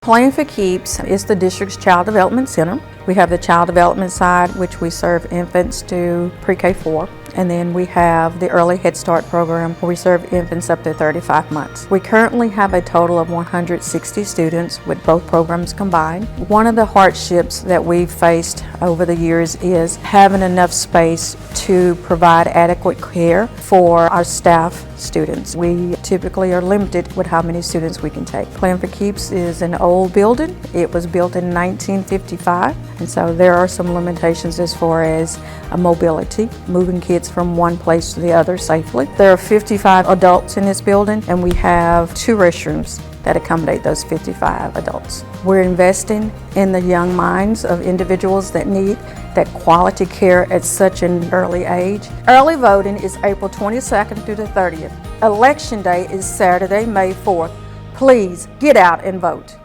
Playing for Keeps is the district's child development center. We have the child development side, which we serve infants to pre-K4. And then we have the early Head Start program where we serve infants up to 35 months. We currently have a total of 160 students with both programs combined. One of the hardships that we've faced over the years is having enough space to provide adequate care for our staff students. We typically are limited with how many students we can take. Playing for Keeps is an old building. It was built in 1955, and so there are some limitations as far as mobility, moving kids from one place to the other safely. There are 55 adults in this building, and we have 2 restrooms that accommodate those 55 adults. We're investing in the young minds of individuals that need that quality care at such an early age. Early voting is April 22nd through the 30th. Election day is Saturday, May 4th. Please get out and vote.